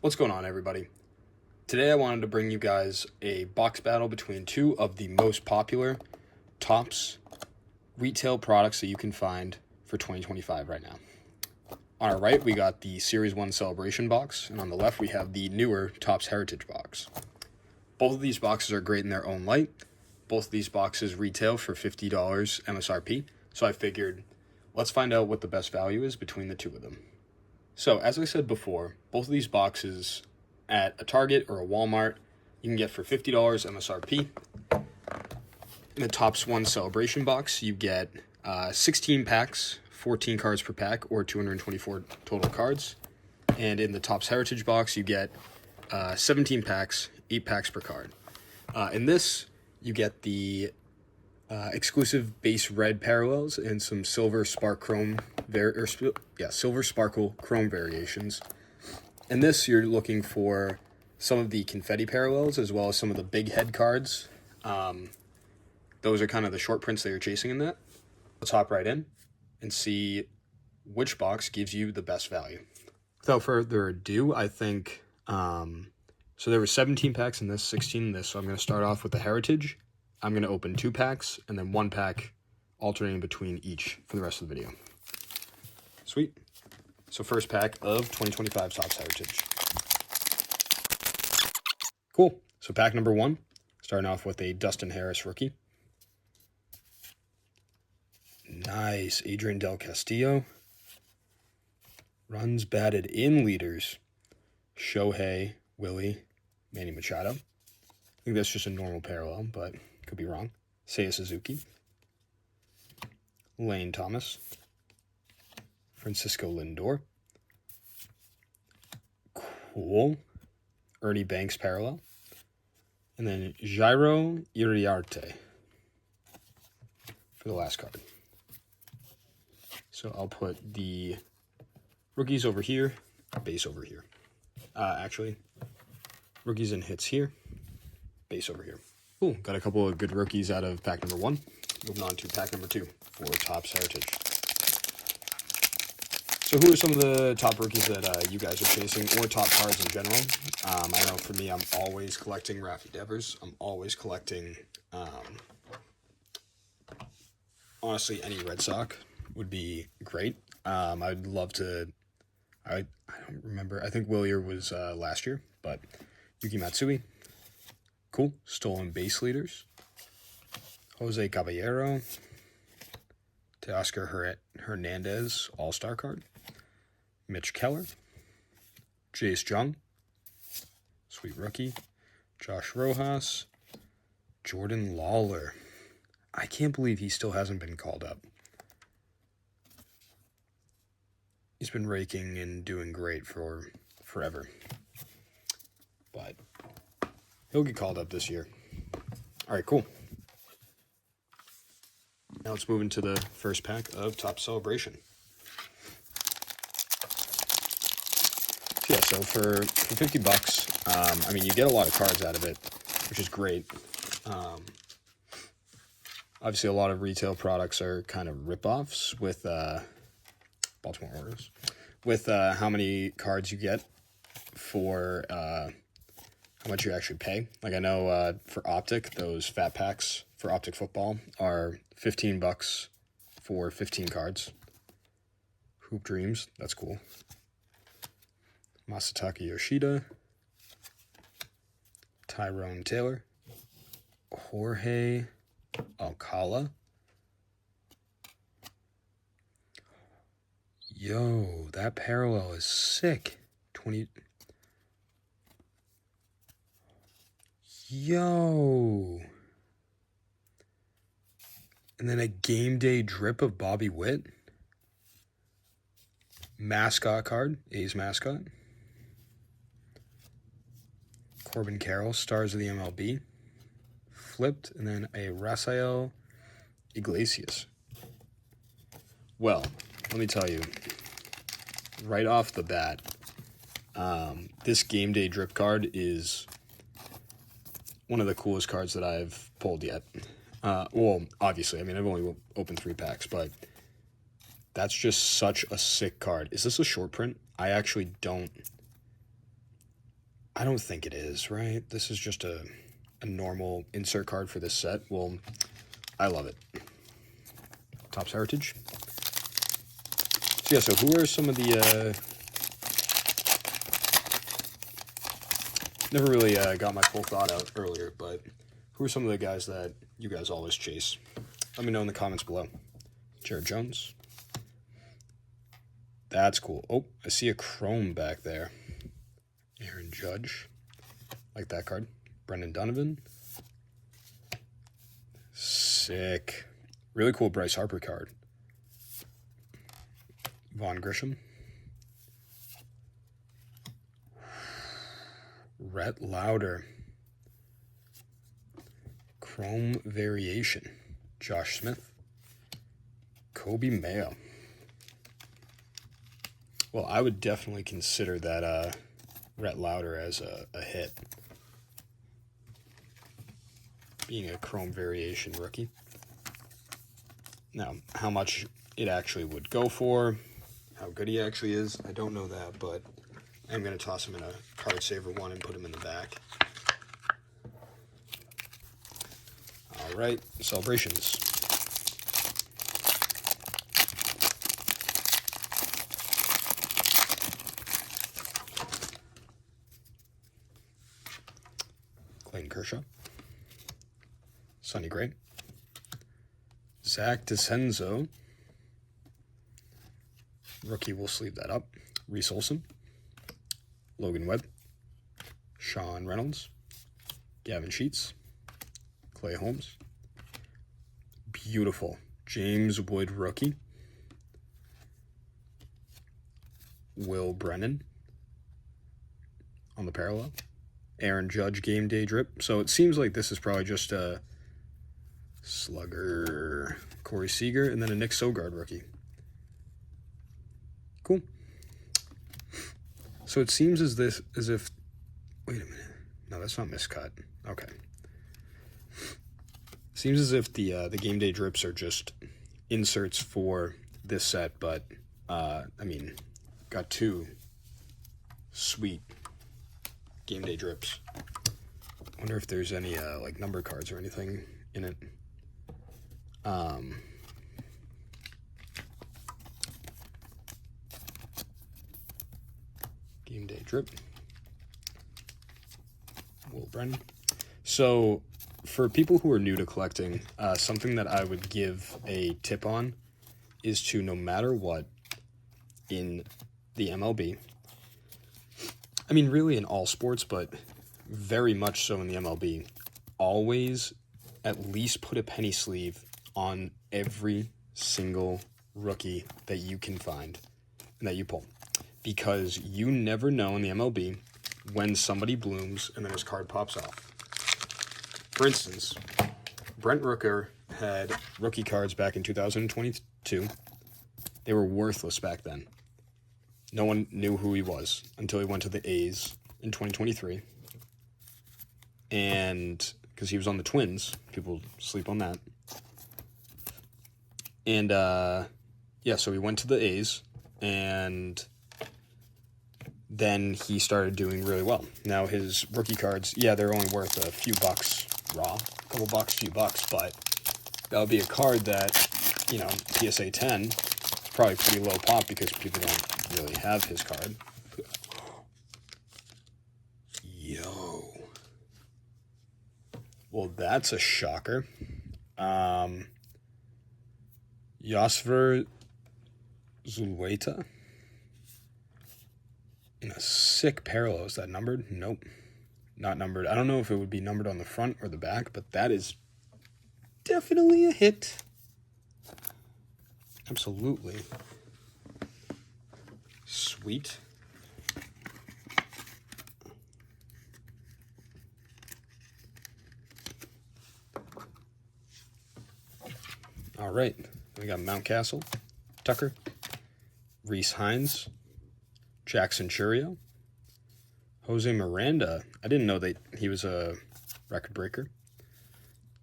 What's going on, everybody? Today I wanted to bring you guys a box battle between two of the most popular TOPPS retail products that you can find for 2025 right now. On our right, we got the Series 1 Celebration box, and on the left, we have the newer TOPPS Heritage box. Both of these boxes are great in their own light. Both of these boxes retail for $50 MSRP, so I figured let's find out what the best value is between the two of them. So, as I said before, both of these boxes at a Target or a Walmart you can get for $50 MSRP. In the TOPPS 1 Celebration box, you get 16 packs, 14 cards per pack, or 224 total cards. And in the TOPPS Heritage box, you get 17 packs, 8 packs per card. In this, you get the exclusive base red parallels and some silver sparkle chrome variations. In this, you're looking for some of the confetti parallels as well as some of the big head cards. Those are kind of the short prints that you're chasing in that. Let's hop right in and see which box gives you the best value. Without further ado, I think so there were 17 packs in this, 16 in this, so I'm going to start off with the Heritage. I'm going to open 2 packs and then 1 pack alternating between each for the rest of the video. Sweet. So first pack of 2025 TOPPS Heritage. Cool. So pack number 1, starting off with a Dustin Harris rookie. Nice. Adrian Del Castillo. Runs batted in leaders. Shohei, Willie, Manny Machado. I think that's just a normal parallel, but could be wrong. Seiya Suzuki. Lane Thomas. Francisco Lindor. Cool. Ernie Banks parallel. And then Jairo Iriarte for the last card. So I'll put the rookies over here, base over here. Actually, rookies and hits here, base over here. Cool, got a couple of good rookies out of pack number 1. Moving on to pack number 2 for TOPPS Heritage. So who are some of the top rookies that you guys are chasing, or top cards in general? I know for me, I'm always collecting Rafi Devers. I'm always collecting, honestly, any Red Sox would be great. I'd love to, I don't remember, I think Willier was last year, but Yuki Matsui. Cool. Stolen base leaders. Jose Caballero. Teoscar Hernandez All-Star card. Mitch Keller. Jace Jung. Sweet rookie. Josh Rojas. Jordan Lawler. I can't believe he still hasn't been called up. He's been raking and doing great for forever. But he'll get called up this year. All right, cool. Now let's move into the first pack of TOPPS Celebration. Yeah, so for $50, I mean, you get a lot of cards out of it, which is great. Obviously, a lot of retail products are kind of rip-offs with Baltimore Orioles, with how many cards you get for how much you actually pay. Like, I know for Optic, those fat packs for Optic football are $15 for 15 cards. Hoop Dreams, that's cool. Masataka Yoshida. Tyrone Taylor. Jorge Alcala. Yo, that parallel is sick. 20. Yo. And then a game day drip of Bobby Witt. Mascot card, A's mascot. Corbin Carroll, Stars of the MLB. Flipped, and then a Rafael Iglesias. Well, let me tell you, right off the bat, this game day drip card is one of the coolest cards that I've pulled yet. Well, obviously, I mean, I've only opened 3 packs, but that's just such a sick card. Is this a short print? I actually don't I don't think it is, right? This is just a normal insert card for this set. Well, I love it. Topps Heritage. So yeah, so who are some of the... never really got my full thought out earlier, but who are some of the guys that you guys always chase? Let me know in the comments below. Jared Jones. That's cool. Oh, I see a chrome back there. Aaron Judge. Like that card. Brendan Donovan. Sick. Really cool Bryce Harper card. Vaughn Grisham. Rhett Lauder. Chrome Variation. Josh Smith. Kobe Mayo. Well, I would definitely consider that Rhett Lauder as a hit. Being a Chrome Variation rookie. Now, how much it actually would go for, how good he actually is, I don't know that, but I'm going to toss him in a card saver one and put him in the back. All right, celebrations. Clayton Kershaw. Sonny Gray. Zach DeCenzo. Rookie will sleeve that up. Reese Olson. Logan Webb. Sean Reynolds. Gavin Sheets. Clay Holmes. Beautiful. James Wood rookie. Will Brennan on the parallel. Aaron Judge game day drip. So it seems like this is probably just a slugger. Corey Seager, and then a Nick Sogard rookie. Cool. So it seems as if wait a minute. No, that's not miscut. Okay. Seems as if the game day drips are just inserts for this set, but I mean, got two sweet game day drips. I wonder if there's any like number cards or anything in it. Game day drip. Will Brennan. So for people who are new to collecting, something that I would give a tip on is to, no matter what in the MLB, I mean really in all sports, but very much so in the MLB, always at least put a penny sleeve on every single rookie that you can find and that you pull. Because you never know in the MLB when somebody blooms and then his card pops off. For instance, Brent Rooker had rookie cards back in 2022. They were worthless back then. No one knew who he was until he went to the A's in 2023. And because he was on the Twins, people sleep on that. And yeah, so he went to the A's, and then he started doing really well. Now his rookie cards, yeah, they're only worth a few bucks raw, a couple bucks, few bucks, but that would be a card that, you know, PSA 10, probably pretty low pop because people don't really have his card. Yo. Well, that's a shocker. Yosver Zulueta. In a sick parallel. Is that numbered? Nope. Not numbered. I don't know if it would be numbered on the front or the back, but that is definitely a hit. Absolutely. Sweet. All right. We got Mountcastle, Tucker, Reese Hines, Jackson Churio, Jose Miranda. I didn't know that he was a record breaker.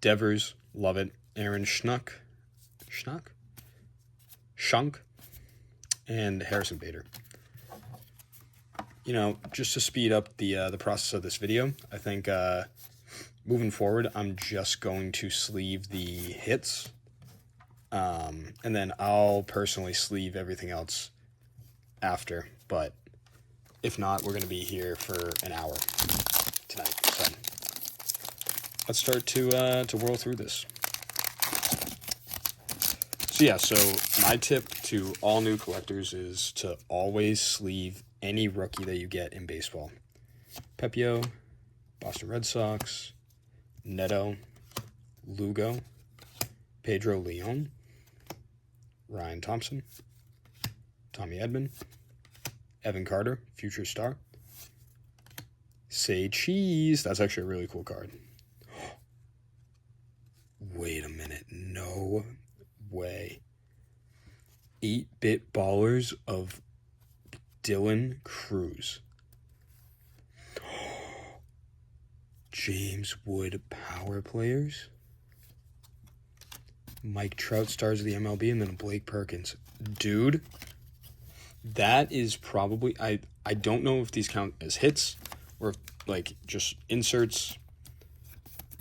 Devers, love it. Aaron Schunk, and Harrison Bader. you know, just to speed up the process of this video, I think moving forward, I'm just going to sleeve the hits, and then I'll personally sleeve everything else after. But if not, we're going to be here for an hour tonight. So let's start to whirl through this. So yeah, so my tip to all new collectors is to always sleeve any rookie that you get in baseball. Pepio, Boston Red Sox, Neto, Lugo, Pedro Leon, Ryan Thompson, Tommy Edman, Evan Carter, future star, Say Cheese. That's actually a really cool card. Wait a minute. No way. 8-bit ballers of Dylan Cruz. James Wood power players. Mike Trout stars of the MLB, and then Blake Perkins. Dude, that is probably, I don't know if these count as hits or like just inserts.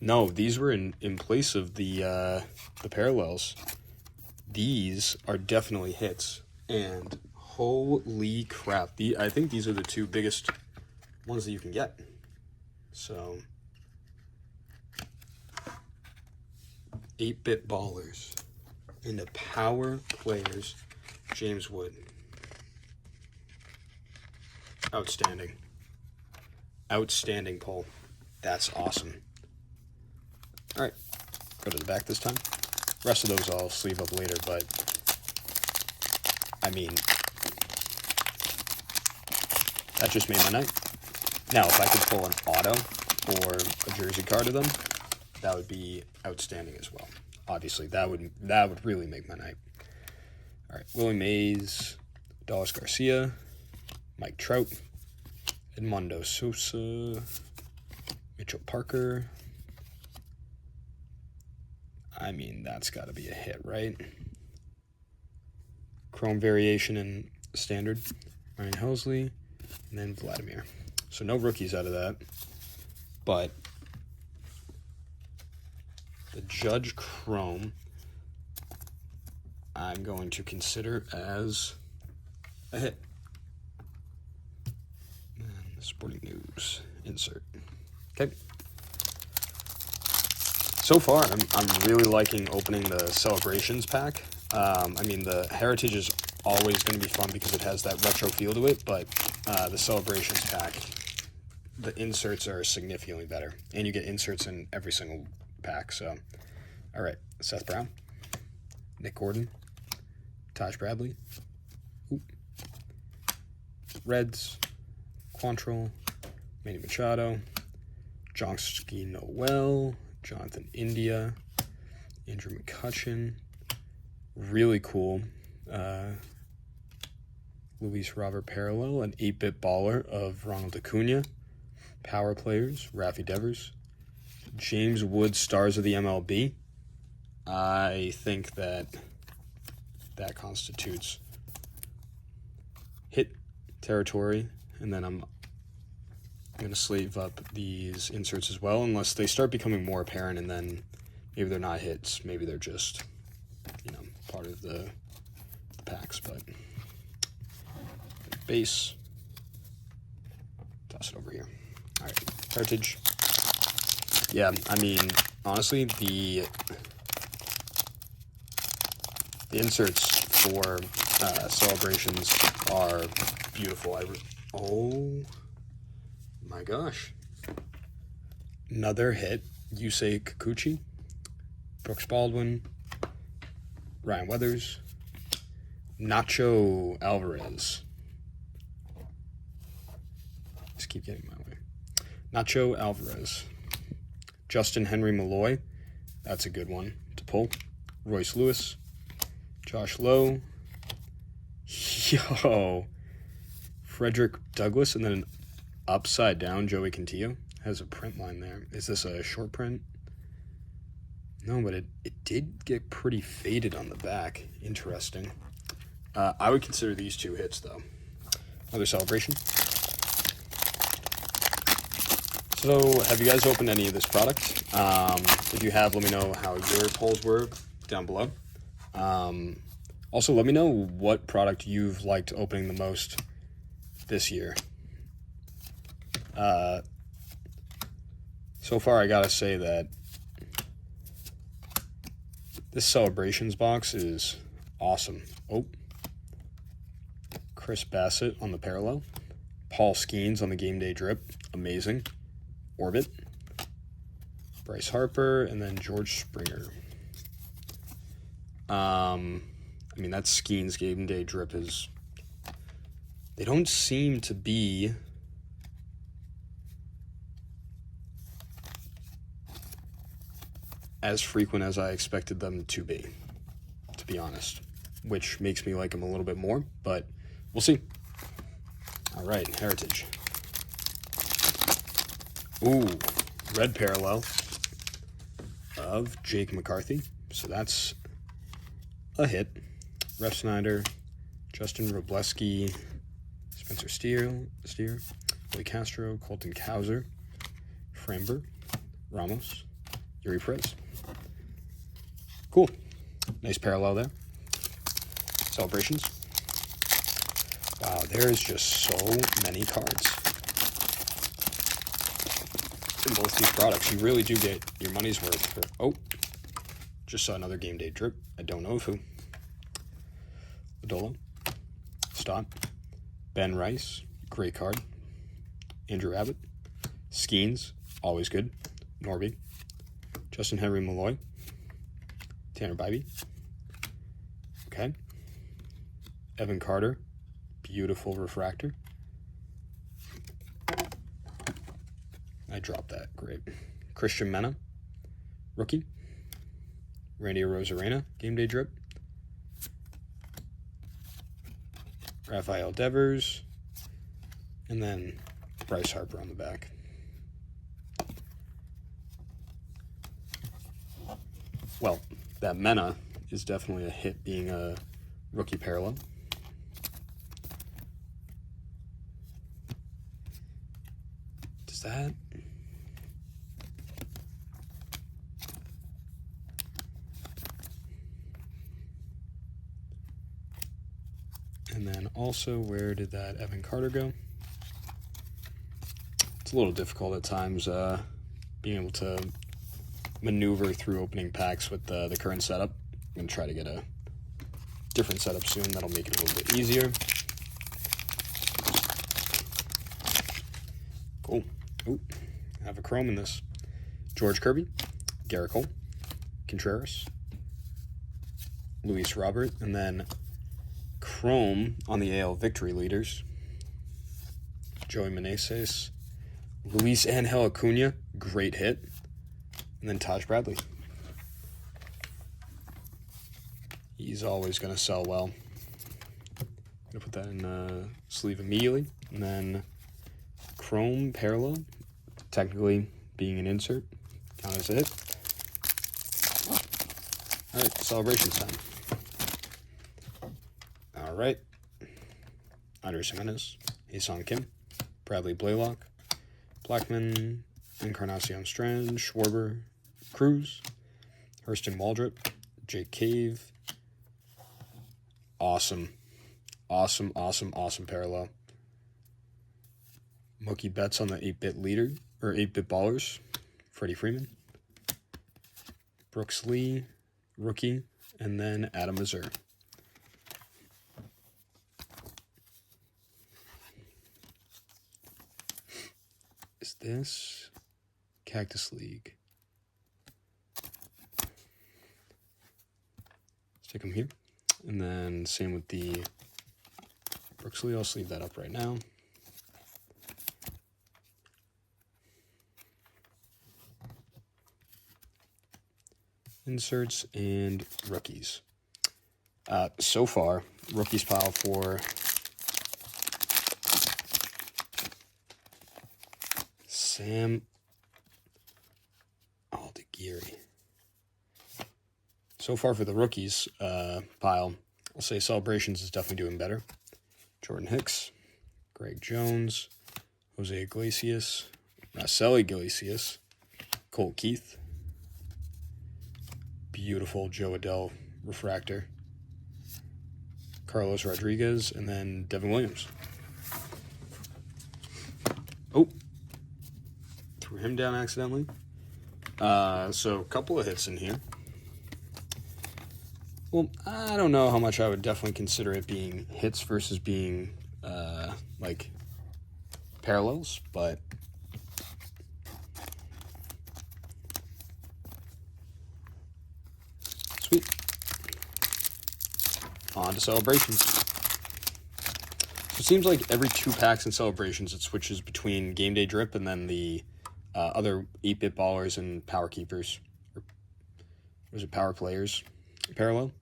No, these were in place of the parallels. These are definitely hits, and holy crap, I think these are the two biggest ones that you can get. So 8-bit ballers into power players, James Wood. Outstanding. Outstanding pull. That's awesome. All right, go to the back this time. Rest of those I'll sleeve up later, but I mean, that just made my night. Now, if I could pull an auto or a jersey card of them, that would be outstanding as well. Obviously, that would really make my night. All right, Willie Mays, Dallas Garcia, Mike Trout, Edmundo Sosa, Mitchell Parker. I mean, that's got to be a hit, right? Chrome variation and standard, Ryan Helsley, and then Vladimir. So no rookies out of that, but the Judge Chrome I'm going to consider as a hit. And Sporting News insert. Okay. So far, I'm really liking opening the Celebrations pack. I mean, the Heritage is always going to be fun because it has that retro feel to it, but the Celebrations pack, the inserts are significantly better, and you get inserts in every single pack. So, all right, Seth Brown, Nick Gordon, Taj Bradley, Reds, Quantrill, Manny Machado, Johnsky Noel, Jonathan India, Andrew McCutcheon, really cool. Luis Robert parallel, an 8-bit baller of Ronald Acuna, power players, Rafi Devers, James Wood stars of the MLB. I think that constitutes hit territory, and then I'm going to sleeve up these inserts as well, unless they start becoming more apparent, and then maybe they're not hits, maybe they're just, you know, part of the packs. But base, toss it over here. All right, Heritage. Yeah, I mean, honestly, the inserts for Celebrations are beautiful. Oh my gosh. Another hit. Yusei Kikuchi, Brooks Baldwin, Ryan Weathers, Nacho Alvarez. Just keep getting my way. Nacho Alvarez. Justin Henry Malloy. That's a good one to pull. Royce Lewis. Josh Lowe. Yo. Frederick Douglass, and then an upside down Joey Cantillo. Has a print line there. Is this a short print? No, but it did get pretty faded on the back. Interesting. I would consider these two hits, though. Another Celebration. So, have you guys opened any of this product? If you have, let me know how your polls were down below. Also, let me know what product you've liked opening the most this year. So far, I gotta say that this Celebrations box is awesome. Oh, Chris Bassett on the parallel. Paul Skeens on the game day drip. Amazing. Orbit. Bryce Harper, and then George Springer. I mean, that Skeens game day drip is... They don't seem to be... as frequent as I expected them to be honest. Which makes me like them a little bit more, but we'll see. All right, Heritage. Ooh, red parallel of Jake McCarthy. So that's a hit. Ref Snyder, Justin Robleski, Spencer Steer, Willie Castro, Colton Cowser, Framber, Ramos, Yuri Perez. Cool. Nice parallel there. Celebrations. Wow, there's just so many cards in both these products. You really do get your money's worth for... Oh, just saw another game day drip. I don't know of who. Adolo. Stott. Ben Rice. Great card. Andrew Abbott. Skeens. Always good. Norby. Justin Henry Malloy. Tanner Bybee. Okay. Evan Carter. Beautiful refractor. I dropped that. Great. Christian Mena. Rookie. Randy Arozarena. Game day drip. Rafael Devers. And then Bryce Harper on the back. Well, that Mena is definitely a hit being a rookie parallel. Does that... And then also, where did that Evan Carter go? It's a little difficult at times being able to maneuver through opening packs with the current setup. I'm going to try to get a different setup soon. That'll make it a little bit easier. Cool. Ooh, I have a chrome in this. George Kirby, Garrett Cole, Contreras, Luis Robert, and then chrome on the AL victory leaders. Joey Meneses, Luis Angel Acuna, great hit, and then Taj Bradley. He's always going to sell well. I'm going to put that in sleeve immediately, and then chrome parallel, technically being an insert, count as a hit. All right, celebrations time. All right, Andres Jimenez, Ha-Seong Kim, Bradley Blaylock, Blackman, Encarnacion Strand, Schwarber, Cruz, Hurston Waldrop, Jake Cave. Awesome parallel. Mookie Betts on the 8-bit leader, or 8-bit ballers. Freddie Freeman. Brooks Lee, rookie, and then Adam Mazur. Is this Cactus League? Stick them here. And then same with the Brooks Lee. I'll sleeve that up right now. Inserts and rookies. So far, rookies pile for Sam Aldeguerri. So far for the rookies pile, I'll say Celebrations is definitely doing better. Jordan Hicks, Greg Jones, Jose Iglesias, Marcelo Iglesias, Cole Keith, beautiful Joe Adell refractor, Carlos Rodriguez, and then Devin Williams. Oh, threw him down accidentally. So a couple of hits in here. Well, I don't know how much I would definitely consider it being hits versus being like parallels, but sweet. On to celebrations. So it seems like every 2 packs in celebrations, it switches between Game Day Drip and then the other 8-bit ballers and power keepers. Or was it power players? Parallel.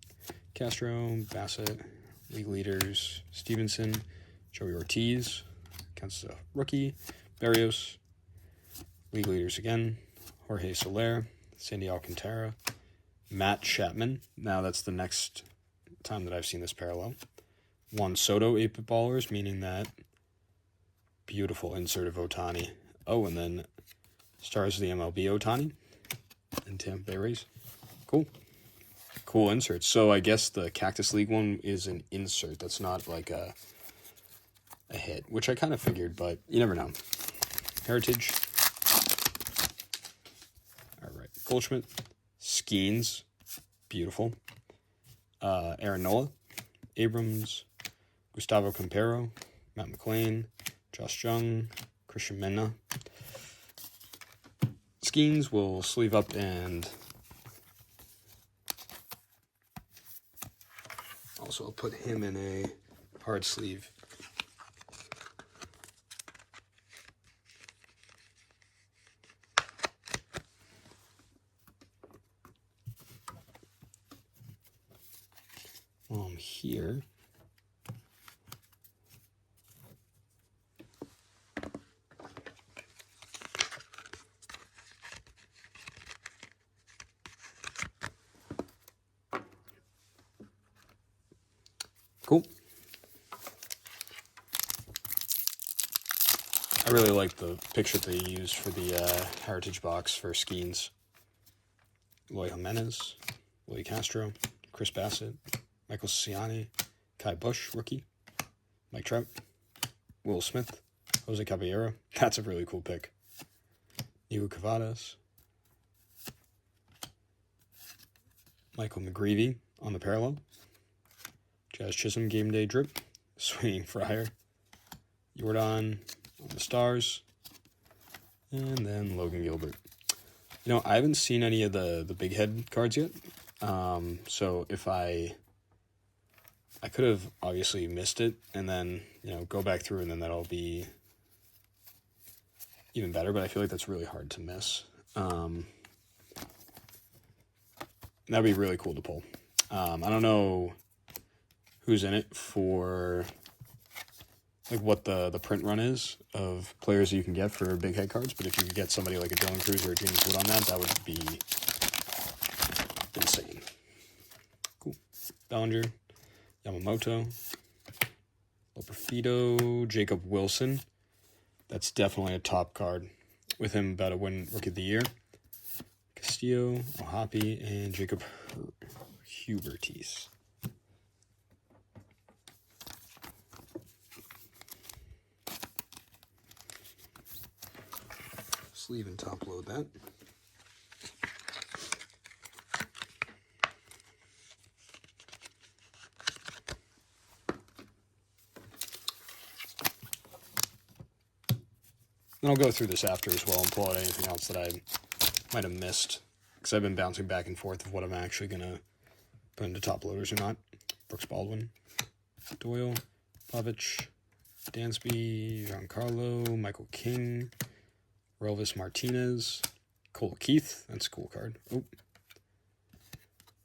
Castro, Bassett, league leaders, Stevenson, Joey Ortiz, counts as a rookie, Barrios, league leaders again, Jorge Soler, Sandy Alcantara, Matt Chapman. Now that's the next time that I've seen this parallel. Juan Soto, 8-bit ballers, meaning that beautiful insert of Ohtani. Oh, and then stars of the MLB Ohtani and Tampa Bay Rays. Cool. Cool inserts. So I guess the Cactus League one is an insert. That's not like a hit, which I kind of figured, but you never know. Heritage. All right. Goldschmidt. Skeens. Beautiful. Aaron Nola. Abrams. Gustavo Campero. Matt McLean. Josh Jung. Christian Mena. Skeens will sleeve up and also I'll put him in a hard sleeve. Here. Cool. I really like the picture they used for the Heritage box for Skeens. Eloy Jimenez, Willie Castro, Chris Bassett, Michael Ciani, Kai Bush, rookie, Mike Trout, Will Smith, Jose Caballero. That's a really cool pick. Nico Cavadas, Michael McGreevy on the parallel, Jazz Chisholm Game Day Drip, Swinging Friar, Jordan on the stars, and then Logan Gilbert. You know, I haven't seen any of the big head cards yet, so if I could have obviously missed it and then, you know, go back through and then that'll be even better, but I feel like that's really hard to miss. That'd be really cool to pull. I don't know who's in it for, like, what the print run is of players you can get for big head cards, but if you could get somebody like a Dylan Cruz or a James Wood on that would be insane. Cool. Bellinger, Yamamoto, Loperfido, Jacob Wilson. That's definitely a top card. With him about to win Rookie of the Year. Castillo, Ohapi, and Jacob Hubertis. Sleeve and top load that. And I'll go through this after as well and pull out anything else that I might have missed, because I've been bouncing back and forth of what I'm actually going to put into top loaders or not. Brooks Baldwin, Doyle, Pavic, Dansby, Giancarlo, Michael King, Relvis Martinez, Cole Keith, that's a cool card. Oh.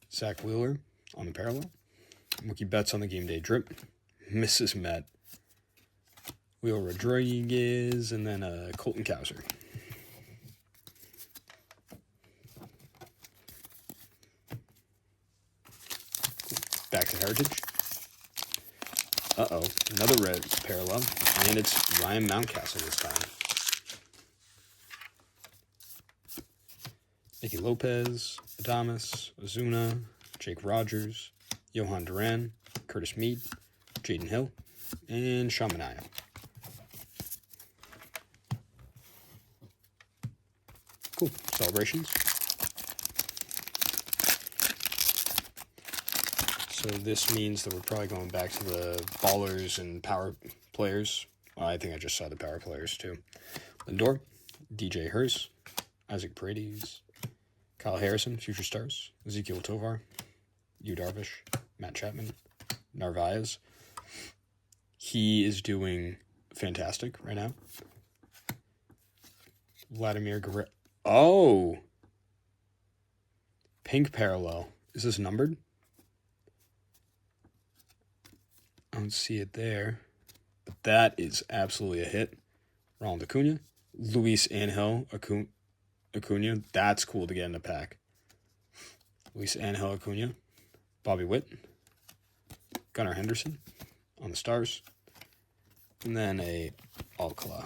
Zach Wheeler on the parallel. Mookie Betts on the Game Day Drip. Mrs. Met. Will Rodriguez, and then Colton Cowser. Back to Heritage. Uh-oh, another red parallel, and it's Ryan Mountcastle this time. Nicky Lopez, Adames, Ozuna, Jake Rogers, Johan Duran, Curtis Mead, Jaden Hill, and Sean Manaea. Cool. Celebrations. So this means that we're probably going back to the ballers and power players. Well, I think I just saw the power players too. Lindor, DJ Hurst, Isaac Paredes, Kyle Harrison, Future Stars, Ezekiel Tovar, Yu Darvish, Matt Chapman, Narvaez. He is doing fantastic right now. Vladimir Guerrero. Oh! Pink parallel. Is this numbered? I don't see it there. But that is absolutely a hit. Ronald Acuna. Luis Angel Acuna. That's cool to get in a pack. Luis Angel Acuna. Bobby Witt. Gunnar Henderson on the Stars. And then a Alcala.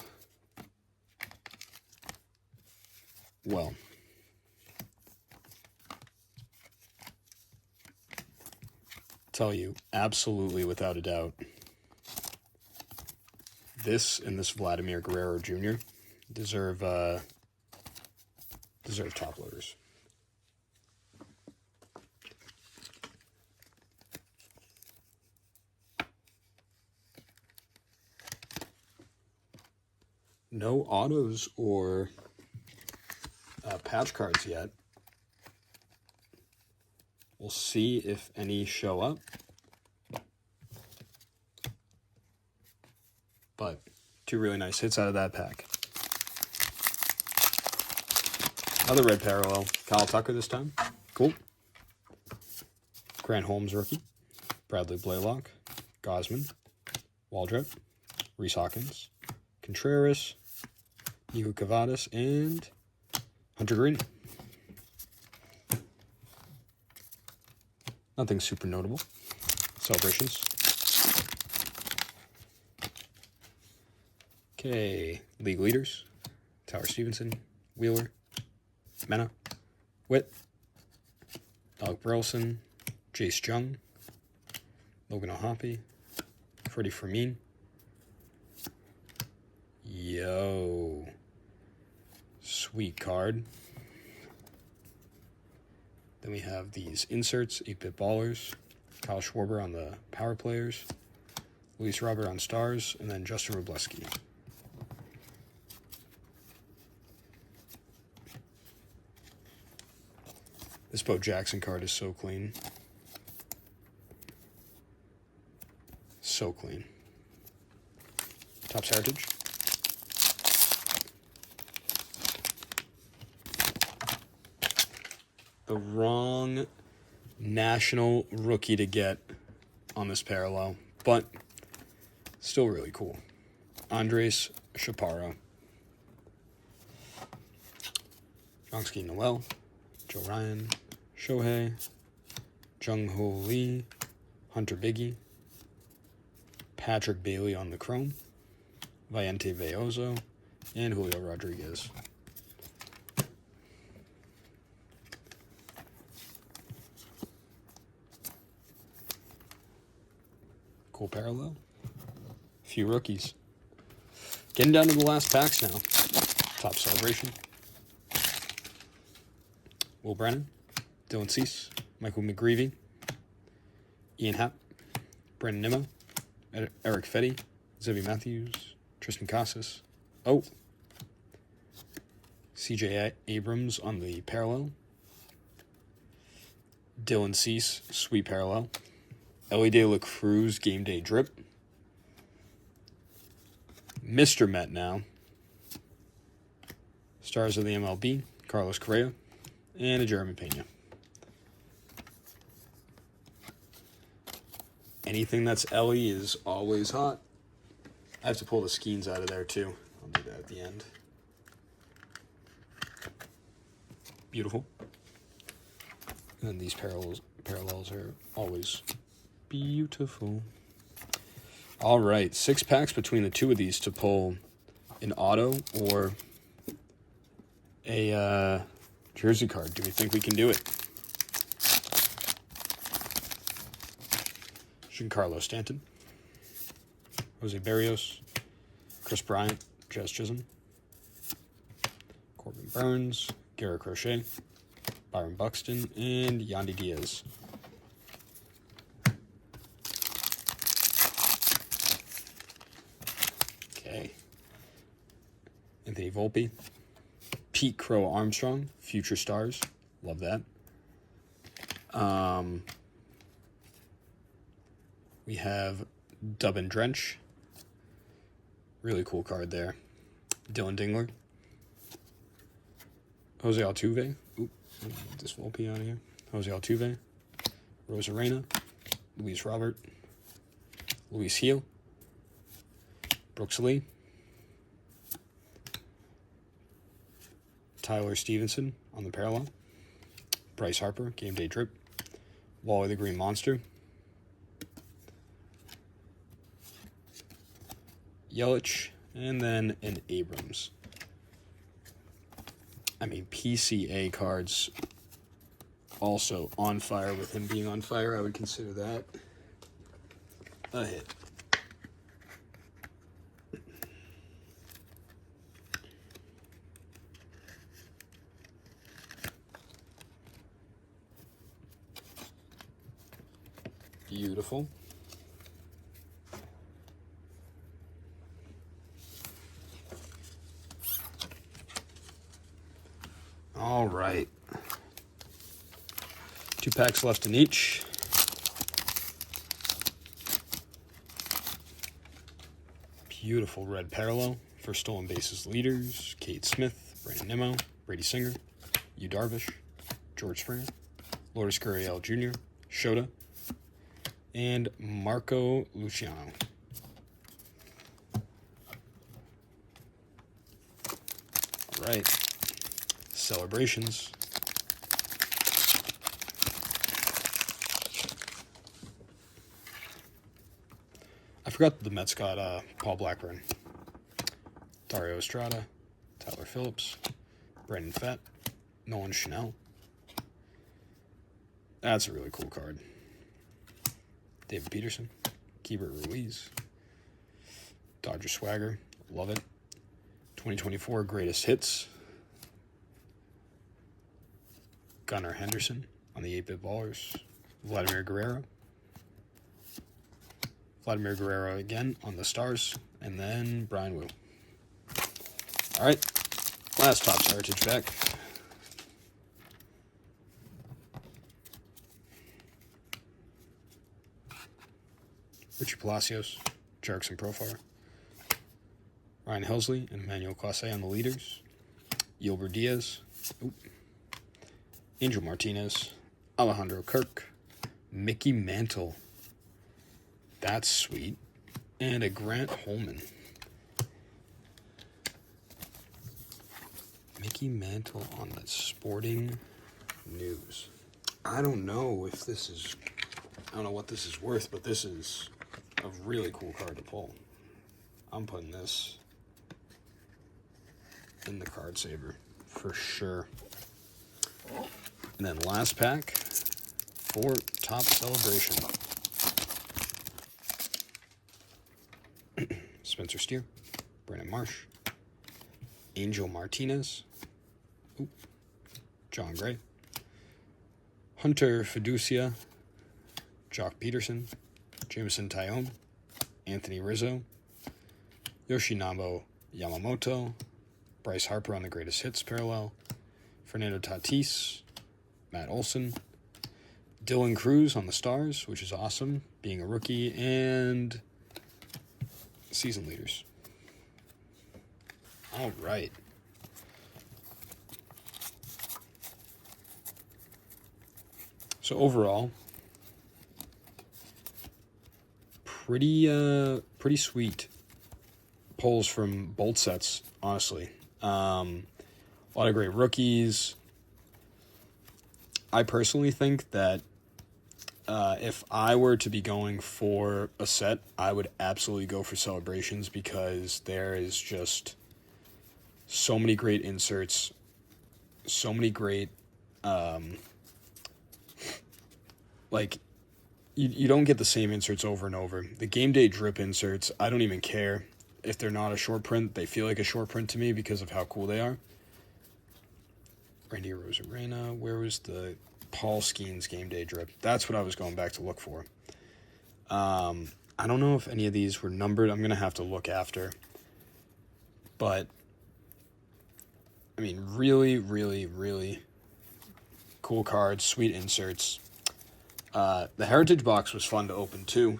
Well, tell you absolutely without a doubt, this and this Vladimir Guerrero Jr. deserve top loaders. No autos or patch cards yet. We'll see if any show up. But 2 really nice hits out of that pack. Another red parallel. Kyle Tucker this time. Cool. Grant Holmes rookie. Bradley Blaylock. Gosman. Waldrop. Rhys Hawkins. Contreras. Nico Cavadas. And Hunter Green. Nothing super notable. Celebrations. Okay, league leaders. Tyler Stevenson, Wheeler, Mena, Witt, Alec Burleson, Jace Jung, Logan O'Hoppe, Freddie Fermin. Yo. Sweet card. Then we have these inserts, 8-bit ballers, Kyle Schwarber on the power players, Luis Robert on stars, and then Justin Wrobleski. This Bo Jackson card is so clean. So clean. Topps Heritage. The wrong national rookie to get on this parallel, but still really cool. Andres Chaparro. Jongsky Noel, Joe Ryan, Shohei, Jung-Ho Lee, Hunter Biggie, Patrick Bailey on the chrome, Vayente Veozo, and Julio Rodriguez. Cool parallel. Few rookies. Getting down to the last packs now. Top celebration. Will Brennan, Dylan Cease, Michael McGreevy, Ian Happ, Brandon Nimmo, Eric Fetty, Zevi Matthews, Tristan Casas. Oh, CJ Abrams on the parallel. Dylan Cease, sweet parallel. Ellie De La Cruz, game day drip. Mr. Met now. Stars of the MLB, Carlos Correa, and a Jeremy Pena. Anything that's Ellie is always hot. I have to pull the Skeens out of there too. I'll do that at the end. Beautiful. And then these parallels are always beautiful. All right, 6 packs between the two of these to pull an auto or a Jersey card. Do we think we can do it? Giancarlo Stanton, Jose Barrios, Chris Bryant, Jazz Chisholm, Corbin Burns, Garrett Crochet, Byron Buxton, and Yandy Diaz. Okay. Anthony Volpe, Pete Crow Armstrong, Future Stars. Love that. We have Dub and Drench. Really cool card there. Dylan Dingler. Jose Altuve. Oop, get this Volpe out of here. Jose Altuve. Rosarena. Luis Robert. Luis Heel. Brooks Lee. Tyler Stevenson on the parallel. Bryce Harper, Game Day Drip. Wally the Green Monster. Yelich, and then an Abrams. I mean, PCA cards also on fire. With him being on fire, I would consider that a hit. Beautiful. All right. 2 packs left in each. Beautiful red parallel for stolen bases leaders. Cade Smith, Brandon Nimmo, Brady Singer, Yu Darvish, George Springer, Lourdes Gurriel Jr., Shota, and Marco Luciano. All right. Celebrations. I forgot that the Mets got Paul Blackburn, Dario Estrada, Tyler Phillips, Brandon Fett, Nolan Chanel. That's a really cool card. David Peterson, Keibert Ruiz, Dodger Swagger, love it. 2024 Greatest Hits. Gunnar Henderson on the 8-Bit Ballers. Vladimir Guerrero. Vladimir Guerrero again on the Stars. And then Brian Wu. All right. Last Topps Heritage pack. Richie Palacios, Jerickson Profar. Ryan Helsley and Emmanuel Clase on the leaders. Yolber Diaz. Oop. Angel Martinez, Alejandro Kirk, Mickey Mantle. That's sweet. And a Grant Holman. Mickey Mantle on the Sporting News. I don't know if this is... I don't know what this is worth, but this is a really cool card to pull. I'm putting this in the card saver for sure. And then last pack for Topps Celebration. Spencer Steer, Brandon Marsh, Angel Martinez, John Gray, Hunter Fiducia, Jock Peterson, Jameson Taillon, Anthony Rizzo, Yoshinabo Yamamoto, Bryce Harper on the Greatest Hits parallel, Fernando Tatis, Matt Olson, Dylan Cruz on the Stars, which is awesome, being a rookie, and season leaders. All right. So overall, pretty sweet pulls from both sets, honestly. A lot of great rookies. I personally think that if I were to be going for a set, I would absolutely go for Celebrations because there is just so many great inserts so many great, like, you don't get the same inserts over and over. The game day drip inserts, I don't even care if they're not a short print. They feel like a short print to me because of how cool they are. Randy Rosarena, where was the Paul Skeens game day drip? That's what I was going back to look for. I don't know if any of these were numbered. I'm going to have to look after. But, I mean, really, really, really cool cards, sweet inserts. The Heritage box was fun to open too.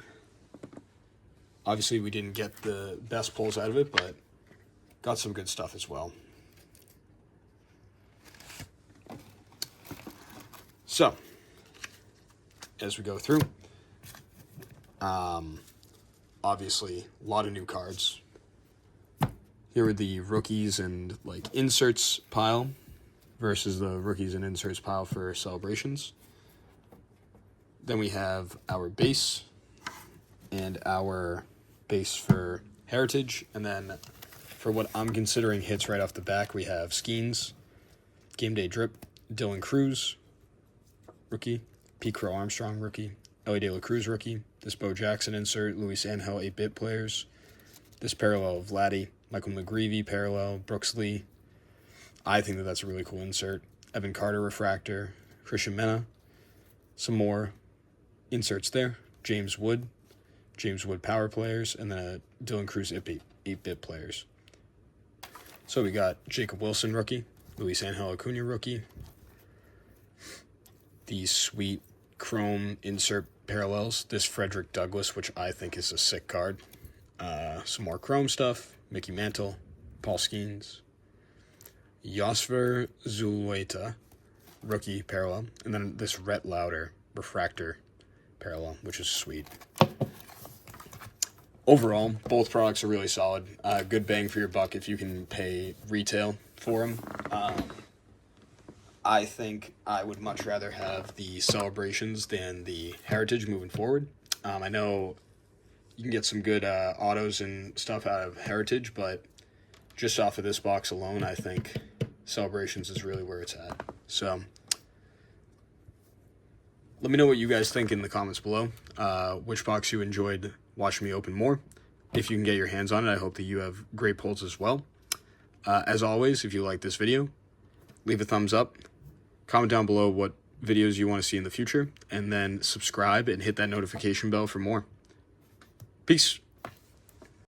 Obviously, we didn't get the best pulls out of it, but got some good stuff as well. So, as we go through, obviously, a lot of new cards. Here are the rookies and like inserts pile versus the rookies and inserts pile for celebrations. Then we have our base and our base for Heritage. And then for what I'm considering hits right off the back, we have Skeens, Game Day Drip, Dylan Cruz, rookie, Pete Crow Armstrong, rookie, Ellie De La Cruz, rookie, this Bo Jackson insert, Luis Angel 8-bit players, this parallel of Vladdy, Michael McGreevy parallel, Brooks Lee. I think that that's a really cool insert. Evan Carter refractor, Christian Mena, some more inserts there. James Wood power players, and then a Dylan Cruz 8-bit players. So we got Jacob Wilson rookie, Luis Angel Acuna rookie, these sweet chrome insert parallels, this Frederick Douglass, which I think is a sick card. Some more chrome stuff, Mickey Mantle, Paul Skeens, Yosver Zulueta rookie parallel, and then this Rhett Lauder refractor parallel, which is sweet. Overall, both products are really solid. Good bang for your buck if you can pay retail for them. I think I would much rather have the Celebrations than the Heritage moving forward. I know you can get some good autos and stuff out of Heritage, but just off of this box alone, I think Celebrations is really where it's at. So let me know what you guys think in the comments below. Which box you enjoyed watching me open more. If you can get your hands on it, I hope that you have great pulls as well. As always, if you like this video, leave a thumbs up. Comment down below what videos you want to see in the future, and then subscribe and hit that notification bell for more. Peace.